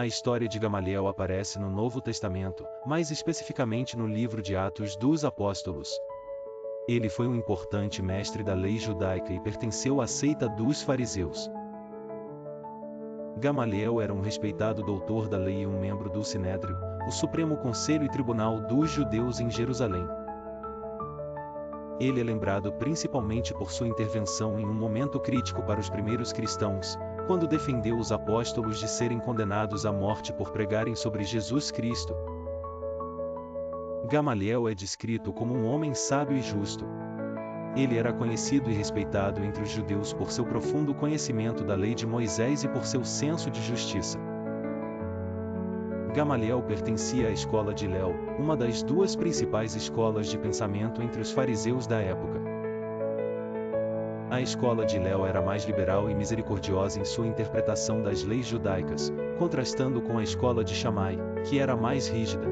A história de Gamaliel aparece no Novo Testamento, mais especificamente no livro de Atos dos Apóstolos. Ele foi um importante mestre da lei judaica e pertenceu à seita dos fariseus. Gamaliel era um respeitado doutor da lei e um membro do Sinédrio, o Supremo Conselho e Tribunal dos Judeus em Jerusalém. Ele é lembrado principalmente por sua intervenção em um momento crítico para os primeiros cristãos, quando defendeu os apóstolos de serem condenados à morte por pregarem sobre Jesus Cristo. Gamaliel é descrito como um homem sábio e justo. Ele era conhecido e respeitado entre os judeus por seu profundo conhecimento da lei de Moisés e por seu senso de justiça. Gamaliel pertencia à escola de Hillel, uma das duas principais escolas de pensamento entre os fariseus da época. A escola de Hillel era mais liberal e misericordiosa em sua interpretação das leis judaicas, contrastando com a escola de Shammai, que era mais rígida.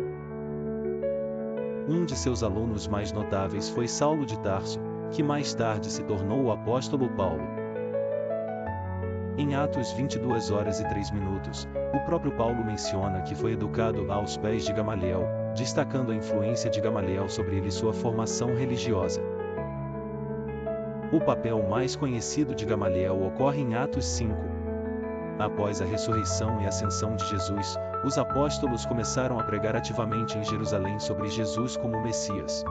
Um de seus alunos mais notáveis foi Saulo de Tarso, que mais tarde se tornou o apóstolo Paulo. Em Atos 22h03, o próprio Paulo menciona que foi educado aos pés de Gamaliel, destacando a influência de Gamaliel sobre ele e sua formação religiosa. O papel mais conhecido de Gamaliel ocorre em Atos 5. Após a ressurreição e ascensão de Jesus, os apóstolos começaram a pregar ativamente em Jerusalém sobre Jesus como Messias.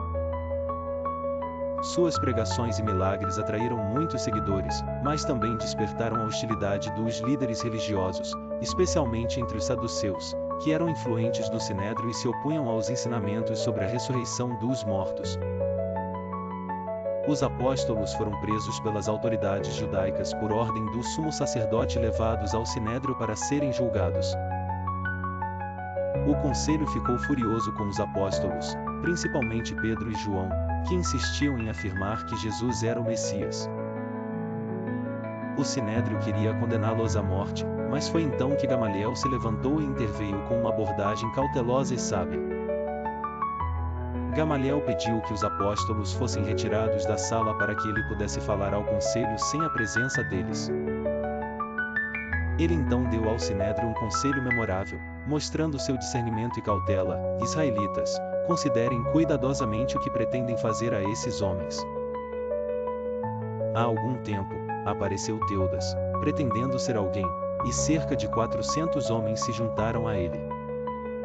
Suas pregações e milagres atraíram muitos seguidores, mas também despertaram a hostilidade dos líderes religiosos, especialmente entre os saduceus, que eram influentes no Sinédrio e se opunham aos ensinamentos sobre a ressurreição dos mortos. Os apóstolos foram presos pelas autoridades judaicas por ordem do sumo sacerdote e levados ao Sinédrio para serem julgados. O conselho ficou furioso com os apóstolos, principalmente Pedro e João, que insistiam em afirmar que Jesus era o Messias. O Sinédrio queria condená-los à morte, mas foi então que Gamaliel se levantou e interveio com uma abordagem cautelosa e sábia. Gamaliel pediu que os apóstolos fossem retirados da sala para que ele pudesse falar ao conselho sem a presença deles. Ele então deu ao Sinédrio um conselho memorável, mostrando seu discernimento e cautela: Israelitas, considerem cuidadosamente o que pretendem fazer a esses homens. Há algum tempo, apareceu Teudas, pretendendo ser alguém, e cerca de 400 homens se juntaram a ele.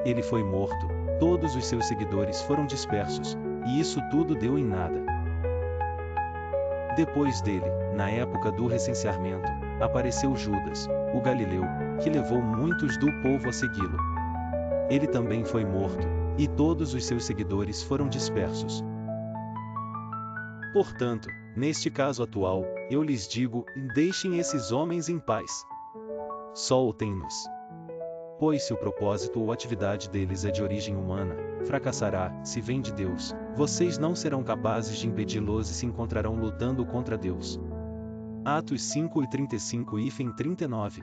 Ele foi morto, todos os seus seguidores foram dispersos, e isso tudo deu em nada. Depois dele, na época do recenseamento, apareceu Judas, o Galileu, que levou muitos do povo a segui-lo. Ele também foi morto, e todos os seus seguidores foram dispersos. Portanto, neste caso atual, eu lhes digo: deixem esses homens em paz. Soltem-nos. Pois se o propósito ou atividade deles é de origem humana, fracassará. Se vem de Deus, vocês não serão capazes de impedi-los e se encontrarão lutando contra Deus. Atos 5:35 e 39.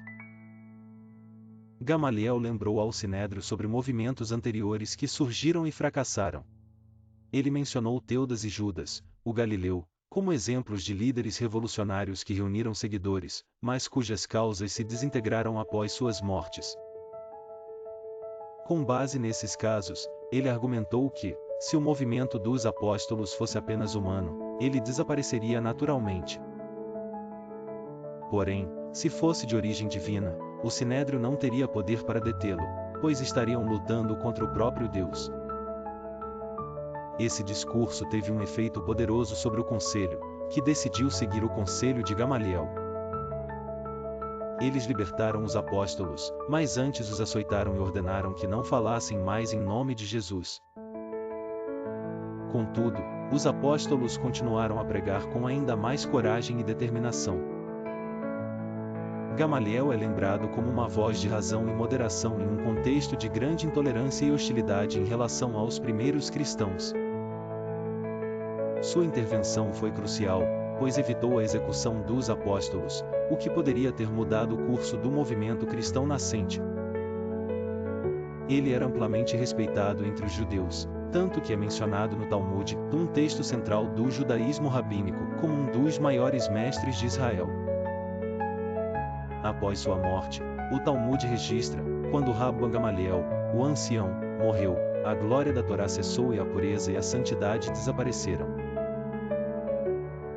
Gamaliel lembrou ao Sinédrio sobre movimentos anteriores que surgiram e fracassaram. Ele mencionou Teudas e Judas, o Galileu, como exemplos de líderes revolucionários que reuniram seguidores, mas cujas causas se desintegraram após suas mortes. Com base nesses casos, ele argumentou que, se o movimento dos apóstolos fosse apenas humano, ele desapareceria naturalmente. Porém, se fosse de origem divina, o Sinédrio não teria poder para detê-lo, pois estariam lutando contra o próprio Deus. Esse discurso teve um efeito poderoso sobre o conselho, que decidiu seguir o conselho de Gamaliel. Eles libertaram os apóstolos, mas antes os açoitaram e ordenaram que não falassem mais em nome de Jesus. Contudo, os apóstolos continuaram a pregar com ainda mais coragem e determinação. Gamaliel é lembrado como uma voz de razão e moderação em um contexto de grande intolerância e hostilidade em relação aos primeiros cristãos. Sua intervenção foi crucial, pois evitou a execução dos apóstolos, o que poderia ter mudado o curso do movimento cristão nascente. Ele era amplamente respeitado entre os judeus, tanto que é mencionado no Talmud, um texto central do judaísmo rabínico, como um dos maiores mestres de Israel. Após sua morte, O Talmud registra: quando Rabban Gamaliel, o ancião, morreu, a glória da Torá cessou e a pureza e a santidade desapareceram.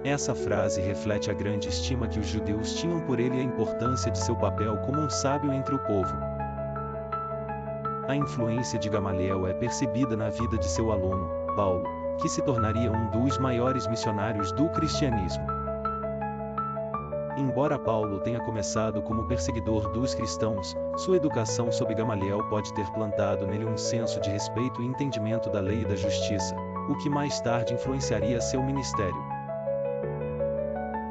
Essa frase reflete a grande estima que os judeus tinham por ele e a importância de seu papel como um sábio entre o povo. A influência de Gamaliel é percebida na vida de seu aluno, Paulo, que se tornaria um dos maiores missionários do cristianismo. Embora Paulo tenha começado como perseguidor dos cristãos, sua educação sob Gamaliel pode ter plantado nele um senso de respeito e entendimento da lei e da justiça, o que mais tarde influenciaria seu ministério.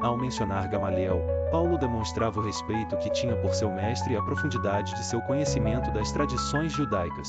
Ao mencionar Gamaliel, Paulo demonstrava o respeito que tinha por seu mestre e a profundidade de seu conhecimento das tradições judaicas.